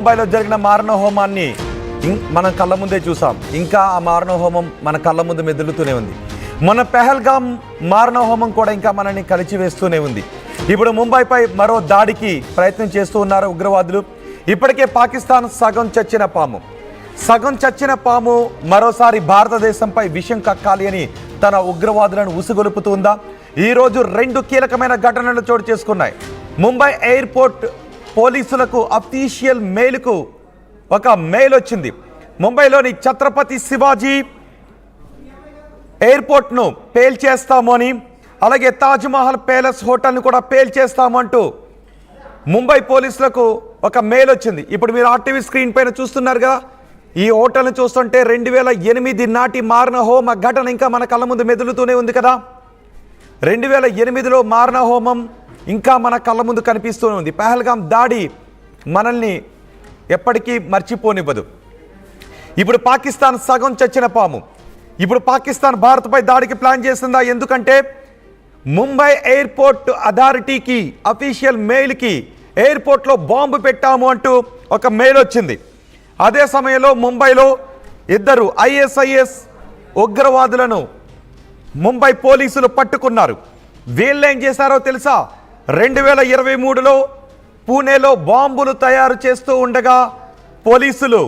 ముంబైలో జరిగిన మారణ హోమాన్ని మనం కళ్ళ ముందే చూసాం. ఇంకా ఆ మారణ హోమం మన కళ్ళ ముందు మెదులుతూనే ఉంది. మన పెహల్గాం మారణ హోమం కూడా ఇంకా మనల్ని కలిచివేస్తూనే ఉంది. ఇప్పుడు ముంబైపై మరో దాడికి ప్రయత్నం చేస్తూ ఉన్నారు ఉగ్రవాదులు. ఇప్పటికే పాకిస్తాన్ సగం చచ్చిన పాము మరోసారి భారతదేశంపై విషం కక్కాలి అని తన ఉగ్రవాదులను ఉసుగొలుపుతుందా? ఈరోజు 2 కీలకమైన ఘటనలు చోటు చేసుకున్నాయి. ముంబై ఎయిర్పోర్ట్ పోలీసులకు అఫీషియల్ మెయిల్కు ఒక మెయిల్ వచ్చింది. ముంబైలోని ఛత్రపతి శివాజీ ఎయిర్పోర్ట్ను పేల్చేస్తాము అని, అలాగే తాజ్మహల్ ప్యాలెస్ హోటల్ను కూడా పేల్చేస్తాము అంటూ ముంబై పోలీసులకు ఒక మెయిల్ వచ్చింది. ఇప్పుడు మీరు ఆర్టీవీ స్క్రీన్ పైన చూస్తున్నారుగా, ఈ హోటల్ను చూస్తుంటే 2008 నాటి మారణ హోమ ఘటన ఇంకా మన కళ్ళ ముందు మెదులుతూనే ఉంది కదా. 2008లో మారణ హోమం ఇంకా మన కళ్ళ ముందు కనిపిస్తూనే ఉంది. పెహల్గాం దాడి మనల్ని ఎప్పటికీ మర్చిపోనివ్వదు. ఇప్పుడు పాకిస్తాన్ సగం చచ్చిన పాము. ఇప్పుడు పాకిస్తాన్ భారత్పై దాడికి ప్లాన్ చేస్తుందా? ఎందుకంటే ముంబై ఎయిర్పోర్ట్ అథారిటీకి అఫీషియల్ మెయిల్కి ఎయిర్పోర్ట్లో బాంబు పెట్టాము అంటూ ఒక మెయిల్ వచ్చింది. అదే సమయంలో ముంబైలో 2 ISIS ఉగ్రవాదులను ముంబై పోలీసులు పట్టుకున్నారు. వీళ్ళు ఏం చేశారో తెలుసా? 2023లో పూణేలో బాంబులు తయారు చేస్తూ ఉండగా పోలీసులు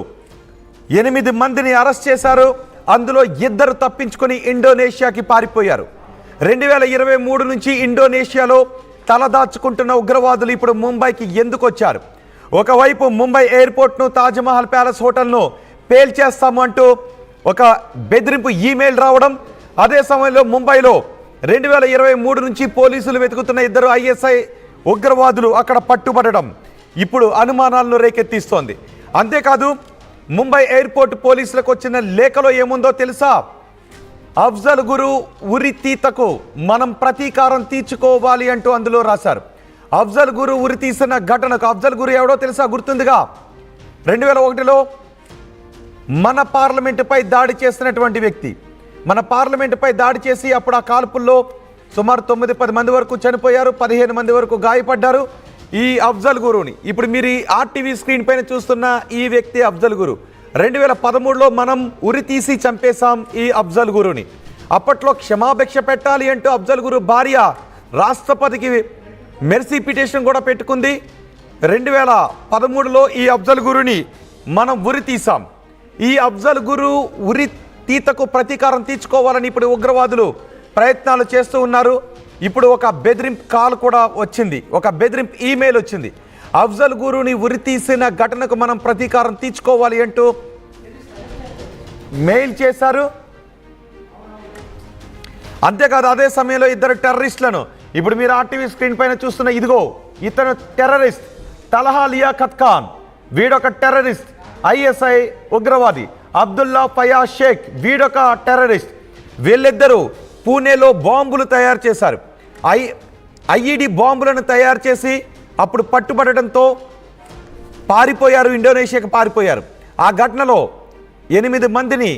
8 మందిని అరెస్ట్ చేశారు. అందులో 2 తప్పించుకొని ఇండోనేషియాకి పారిపోయారు. 2023 నుంచి ఇండోనేషియాలో తలదాచుకుంటున్న ఉగ్రవాదులు ఇప్పుడు ముంబైకి ఎందుకు వచ్చారు? ఒకవైపు ముంబై ఎయిర్పోర్ట్ను, తాజ్మహల్ ప్యాలెస్ హోటల్ను పేల్చేస్తాము అంటూ ఒక బెదిరింపు ఈమెయిల్ రావడం, అదే సమయంలో ముంబైలో 2023 నుంచి పోలీసులు వెతుకుతున్న 2 ISI ఉగ్రవాదులు అక్కడ పట్టుబడడం ఇప్పుడు అనుమానాలను రేకెత్తిస్తోంది. అంతేకాదు ముంబై ఎయిర్పోర్ట్ పోలీసులకు వచ్చిన లేఖలో ఏముందో తెలుసా? అఫ్జల్ గురు ఉరితీతకు మనం ప్రతీకారం తీర్చుకోవాలి అంటూ అందులో రాశారు. అఫ్జల్ గురు ఉరి తీసిన ఘటనకు, అఫ్జల్ గురు ఎవడో తెలుసా? గుర్తుందిగా, 2001లో మన పార్లమెంటుపై దాడి చేసినటువంటి వ్యక్తి. మన పార్లమెంటుపై దాడి చేసి అప్పుడు ఆ కాల్పుల్లో సుమారు 9-10 మంది వరకు చనిపోయారు, 15 మంది వరకు గాయపడ్డారు. ఈ అఫ్జల్ గురుని ఇప్పుడు మీరు ఈ ఆర్టీవీ స్క్రీన్ పైన చూస్తున్న ఈ వ్యక్తి అఫ్జల్ గురు. 2013లో మనం ఉరి తీసి చంపేశాం ఈ అఫ్జల్ గురుని. అప్పట్లో క్షమాభిక్ష పెట్టాలి అంటూ అఫ్జల్ గురు భార్య రాష్ట్రపతికి మెర్సీ పిటిషన్ కూడా పెట్టుకుంది. 2013లో ఈ అఫ్జల్ గురుని మనం ఉరి తీసాం. ఈ అఫ్జల్ గురు ఉరి తీతకు ప్రతీకారం తీర్చుకోవాలని ఇప్పుడు ఉగ్రవాదులు ప్రయత్నాలు చేస్తూ ఉన్నారు. ఇప్పుడు ఒక బెదిరింపు కాల్ కూడా వచ్చింది, ఒక బెదిరింపు ఈమెయిల్ వచ్చింది. అఫ్జల్ గురుని ఉరి తీసిన ఘటనకు మనం ప్రతీకారం తీర్చుకోవాలి అంటూ మెయిల్ చేశారు. అంతేకాదు అదే సమయంలో 2 టెర్రరిస్టులను ఇప్పుడు మీరు ఆర్టీవీ స్క్రీన్ పైన చూస్తున్న ఇదిగో, ఇతను terrorist తలహా Liaquat Khan, వీడొక terrorist ISI ఉగ్రవాది. అబ్దుల్లా ఫయాజ్ షేక్, వీడొక టెర్రరిస్ట్. వీళ్ళిద్దరూ పూణేలో బాంబులు తయారు చేశారు. IED బాంబులను తయారు చేసి అప్పుడు పట్టుబడడంతో పారిపోయారు, ఇండోనేషియాకి పారిపోయారు. ఆ ఘటనలో 8 మందిని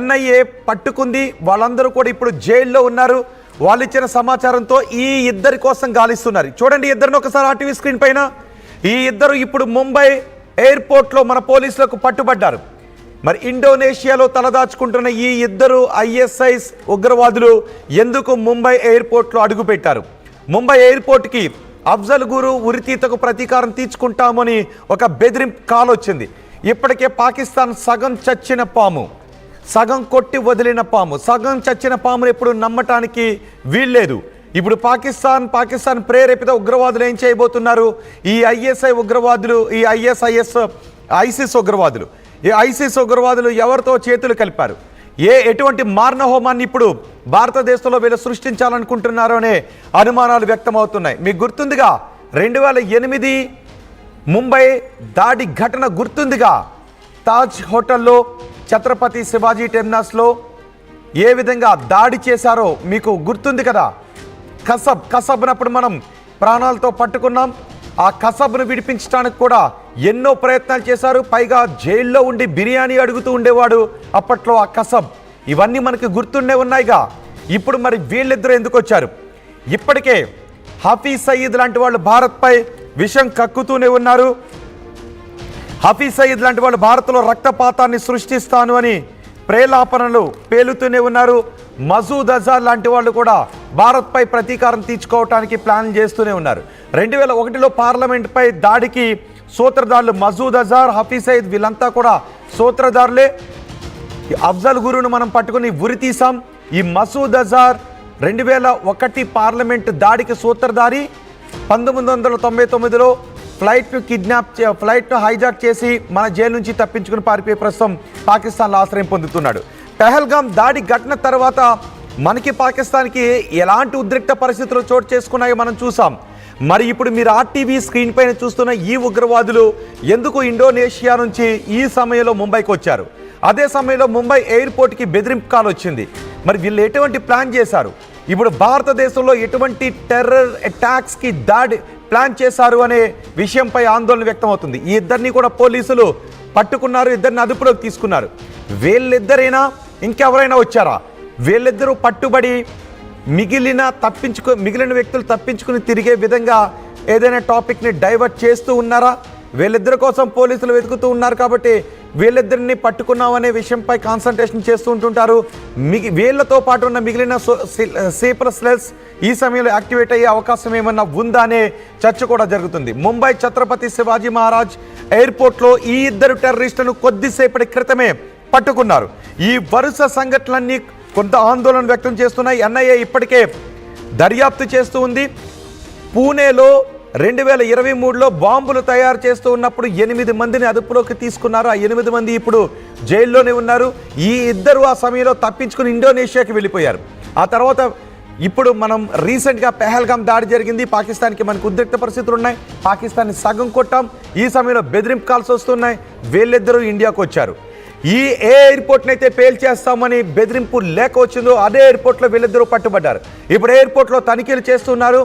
NIA పట్టుకుంది. వాళ్ళందరూ కూడా ఇప్పుడు జైల్లో ఉన్నారు. వాళ్ళు ఇచ్చిన సమాచారంతో ఈ 2 కోసం గాలిస్తున్నారు. చూడండి, 2 ఒకసారి ఆర్టీవీ స్క్రీన్ పైన. ఈ 2 ఇప్పుడు ముంబై ఎయిర్పోర్ట్లో మన పోలీసులకు పట్టుబడ్డారు. మరి ఇండోనేషియాలో తలదాచుకుంటున్న ఈ 2 ISIS ఉగ్రవాదులు ఎందుకు ముంబై ఎయిర్పోర్ట్లో అడుగుపెట్టారు? ముంబై ఎయిర్పోర్ట్కి అఫ్జల్ గురు ఉరితీతకు ప్రతీకారం తీర్చుకుంటామని ఒక బెదిరింపు కాల్ వచ్చింది. ఇప్పటికే పాకిస్తాన్ సగం చచ్చిన పాము, సగం కొట్టి వదిలిన పాము, సగం చచ్చిన పామును ఎప్పుడు నమ్మటానికి వీల్లేదు. ఇప్పుడు పాకిస్తాన్ ప్రేరేపిత ఉగ్రవాదులు ఏం చేయబోతున్నారు? ఈ ISI ఉగ్రవాదులు, ఈ ISIS ఉగ్రవాదులు, ఈ ISIS ఉగ్రవాదులు ఎవరితో చేతులు కలిపారు? ఎటువంటి మారణ హోమాన్ని ఇప్పుడు భారతదేశంలో వీళ్ళు సృష్టించాలనుకుంటున్నారో అనే అనుమానాలు వ్యక్తమవుతున్నాయి. మీకు గుర్తుందిగా 2008 ముంబై దాడి ఘటన గుర్తుందిగా? తాజ్ హోటల్లో, ఛత్రపతి శివాజీ టెర్మినస్లో ఏ విధంగా దాడి చేశారో మీకు గుర్తుంది కదా. కసబ్నప్పుడు మనం ప్రాణాలతో పట్టుకున్నాం. ఆ కసబ్ను విడిపించడానికి కూడా ఎన్నో ప్రయత్నాలు చేశారు. పైగా జైల్లో ఉండి బిర్యానీ అడుగుతూ ఉండేవాడు అప్పట్లో ఆ కసబ్. ఇవన్నీ మనకు గుర్తుండే ఉన్నాయిగా. ఇప్పుడు మరి వీళ్ళిద్దరూ ఎందుకు వచ్చారు? ఇప్పటికే హఫీజ్ సయీద్ లాంటి వాళ్ళు భారత్పై విషం కక్కుతూనే ఉన్నారు. హఫీజ్ సయీద్ లాంటి వాళ్ళు భారత్లో రక్తపాతాన్ని సృష్టిస్తాను అని ప్రేలాపనలు పేలుతూనే ఉన్నారు. మసూద్ అజార్ లాంటి వాళ్ళు కూడా భారత్పై ప్రతీకారం తీర్చుకోవటానికి ప్లాన్ చేస్తూనే ఉన్నారు. 2001లో పార్లమెంట్పై దాడికి సూత్రధారులు మసూద్ అజార్, హఫీజ్ సయీద్ వీళ్ళంతా కూడా సూత్రధారులే. అఫ్జల్ గురును మనం పట్టుకుని ఉరి తీసాం. ఈ మసూద్ అజార్ 2001 పార్లమెంట్ దాడికి సూత్రధారి. 1999లో ఫ్లైట్ను హైజాక్ చేసి మన జైలు నుంచి తప్పించుకుని పారిపోయి ప్రస్తుతం పాకిస్తాన్లో ఆశ్రయం పొందుతున్నాడు. పెహల్గాం దాడి ఘటన తర్వాత మనకి పాకిస్తాన్కి ఎలాంటి ఉద్రిక్త పరిస్థితులు చోటు చేసుకున్నాయో మనం చూసాం. మరి ఇప్పుడు మీరు ఆర్టీవీ స్క్రీన్ పైన చూస్తున్న ఈ ఉగ్రవాదులు ఎందుకు ఇండోనేషియా నుంచి ఈ సమయంలో ముంబైకి వచ్చారు? అదే సమయంలో ముంబై ఎయిర్పోర్ట్కి బెదిరింపు కాల్ వచ్చింది. మరి వీళ్ళు ఎటువంటి ప్లాన్ చేశారు? ఇప్పుడు భారతదేశంలో ఎటువంటి టెర్రర్ అటాక్స్కి దాడి ప్లాన్ చేశారు అనే విషయంపై ఆందోళన వ్యక్తం అవుతుంది. ఈ ఇద్దరిని కూడా పోలీసులు పట్టుకున్నారు, ఇద్దరిని అదుపులోకి తీసుకున్నారు. వీళ్ళిద్దరైనా ఇంకెవరైనా వచ్చారా? వీళ్ళిద్దరూ పట్టుబడి మిగిలిన వ్యక్తులు తప్పించుకుని తిరిగే విధంగా ఏదైనా టాపిక్ని డైవర్ట్ చేస్తూ ఉన్నారా? వీళ్ళిద్దరి కోసం పోలీసులు వెతుకుతూ ఉన్నారు కాబట్టి వీళ్ళిద్దరిని పట్టుకున్నామనే విషయంపై కాన్సన్ట్రేషన్ చేస్తూ ఉంటుంటారు. వీళ్ళతో పాటు ఉన్న మిగిలిన సీపర్ సెల్స్ ఈ సమయంలో యాక్టివేట్ అయ్యే అవకాశం ఏమన్నా ఉందా అనే చర్చ కూడా జరుగుతుంది. ముంబై ఛత్రపతి శివాజీ మహారాజ్ ఎయిర్పోర్ట్లో ఈ ఇద్దరు టెర్రరిస్టులను కొద్దిసేపటి క్రితమే పట్టుకున్నారు. ఈ వరుస సంఘటనలన్నీ కొంత ఆందోళన వ్యక్తం చేస్తున్నాయి. ఎన్ఐఏ ఇప్పటికే దర్యాప్తు చేస్తూ ఉంది. పూణేలో 2023లో బాంబులు తయారు చేస్తూ ఉన్నప్పుడు 8 మందిని అదుపులోకి తీసుకున్నారు. ఆ 8 మంది ఇప్పుడు జైల్లోనే ఉన్నారు. ఈ ఇద్దరు ఆ సమయంలో తప్పించుకుని ఇండోనేషియాకి వెళ్ళిపోయారు. ఆ తర్వాత ఇప్పుడు మనం రీసెంట్గా పెహల్గాం దాడి జరిగింది. పాకిస్తాన్కి మనకు ఉద్రిక్త పరిస్థితులు ఉన్నాయి. పాకిస్తాన్ని సగం కొట్టాం. ఈ సమయంలో బెదిరింపు కాల్స్ వస్తున్నాయి. వీళ్ళిద్దరూ ఇండియాకు వచ్చారు. ఏ ఎయిర్పోర్ట్ని అయితే పేల్చేస్తామని బెదిరింపు లేఖ వచ్చిందో అదే ఎయిర్పోర్ట్లో వీళ్ళిద్దరూ పట్టుబడ్డారు. ఇప్పుడు ఎయిర్పోర్ట్లో తనిఖీలు చేస్తున్నారు.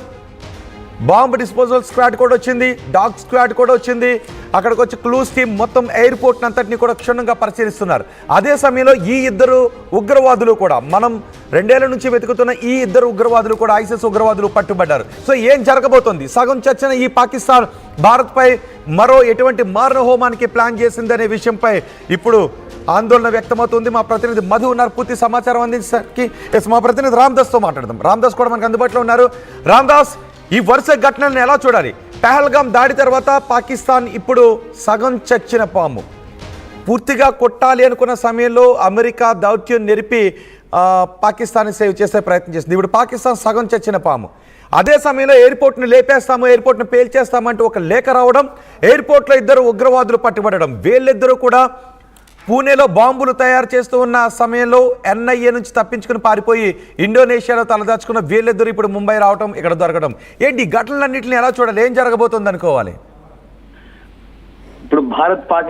బాంబ్ డిస్పోజల్ స్క్వాడ్ కూడా వచ్చింది, డాగ్ స్క్వాడ్ కూడా వచ్చింది. అక్కడికి వచ్చి క్లూస్ టీమ్ మొత్తం ఎయిర్పోర్ట్ అంతటిని కూడా క్షుణ్ణంగా పరిశీలిస్తున్నారు. అదే సమయంలో ఈ ఇద్దరు ఉగ్రవాదులు కూడా మనం 2 ఏళ్ల నుంచి వెతుకుతున్న ఈ ఇద్దరు ఉగ్రవాదులు కూడా ఐసిస్ ఉగ్రవాదులు పట్టుబడ్డారు. సో ఏం జరగబోతోంది? సగం చర్చన ఈ పాకిస్తాన్ భారత్పై మరో ఎటువంటి మారణ హోమానికి ప్లాన్ చేసిందనే విషయంపై ఇప్పుడు ఆందోళన వ్యక్తమవుతుంది. మా ప్రతినిధి మధు ఉన్నారు పూర్తి సమాచారం అందించడానికి. మా ప్రతినిధి రామ్దాస్తో మాట్లాడదాం. రామ్దాస్ కూడా మనకు అందుబాటులో ఉన్నారు. రామ్దాస్, ఈ వరుస ఘటనలను ఎలా చూడాలి? పెహల్గాం దాడి తర్వాత పాకిస్తాన్ ఇప్పుడు సగం చచ్చిన పాము. పూర్తిగా కొట్టాలి అనుకున్న సమయంలో అమెరికా దౌత్యం నెరిపి పాకిస్తాన్ని సేవ్ చేసే ప్రయత్నం చేసింది. ఇప్పుడు పాకిస్తాన్ సగం చచ్చిన పాము. అదే సమయంలో ఎయిర్పోర్ట్ను లేపేస్తాము, ఎయిర్పోర్ట్ను పేల్చేస్తామంటూ ఒక లేఖ రావడం, ఎయిర్పోర్ట్లో ఇద్దరు ఉగ్రవాదులు పట్టుబడడం. వీళ్ళిద్దరూ కూడా పూణేలో బాంబులు తయారు చేస్తూ ఉన్న సమయంలో ఎన్ఐఏ నుంచి తప్పించుకుని పారిపోయి ఇండోనేషియాలో తలదాచుకున్న వీళ్ళిద్దరూ ఇప్పుడు ముంబై రావడం, ఇక్కడ దొరకడం. ఏంటి ఘటనలన్నింటినీ ఎలా చూడాలి? ఏం జరగబోతుంది అనుకోవాలి? ఇప్పుడు భారత్